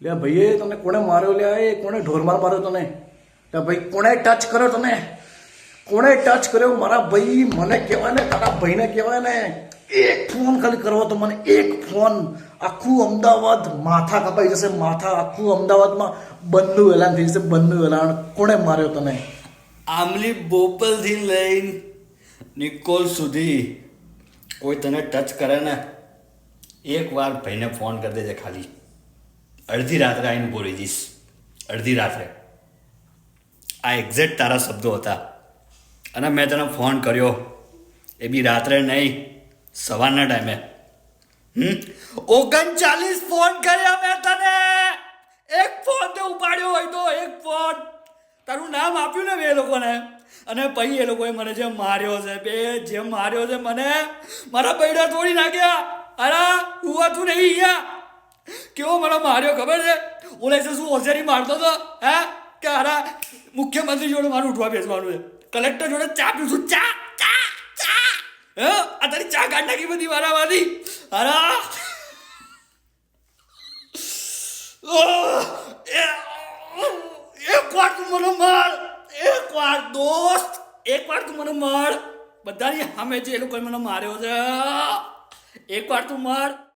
લે ભાઈએ તને કોણે માર્યો? લે એ કોણે ઢોરમાર માર્યો તને? લે ભાઈ કોણે ટચ કર્યો તને? કોણે ટચ કર્યો મારા ભાઈ? મને કહેવાય ને, તારા ભાઈને કહેવાય ને, એક ફોન ખાલી કરવો તો મને, એક ફોન. આખું અમદાવાદ માથા કપાઈ જશે, માથા. આખું અમદાવાદમાં બંધનું એલાન થઈ જશે, બંધનું એલાન. કોણે માર્યો તને? આમલી બોપલથી લઈને નિકોલ સુધી કોઈ તને ટચ કરે ને, એકવાર ભાઈને ફોન કરી દેજે ખાલી. અડધી રાત્રે આવીને બોલી જઈશ, અડધી રાત્રે. આ એક્ઝેક્ટ તારા શબ્દો હતા. અને મેં તને ફોન કર્યો એ બી રાત્રે નહીં, સવારના ટાઈમે. 39 ફોન કર્યા મેં તને. એક ફોન તો ઉપાડ્યો હોય તો, એક ફોન. તારું નામ આપ્યું ને મેં એ લોકોને, અને પછી એ લોકોએ મને જે માર્યો છે, જે માર્યો છે મને, મારા પૈડા તોડી નાખ્યા. અરે હું હતું નહીં ગયા. કેવો મને માર્યો ખબર છે? ઓલે શું હોશિયારી મારતો હતો, હે કે અરે મુખ્યમંત્રી જોડે મારું ઉઠવા બેસવાનું છે, કલેક્ટર જોડે ચા પીશું, ચા ચા ચા. હે આ તારી ચા કાઢ નાખી બધી મારામાંથી. અરે એકવાર તું મને માર, એકવાર દોસ્ત, એકવાર તું મને માર. બધાની સામે જે એ લોકોએ મને માર્યો છે, એકવાર તું માર.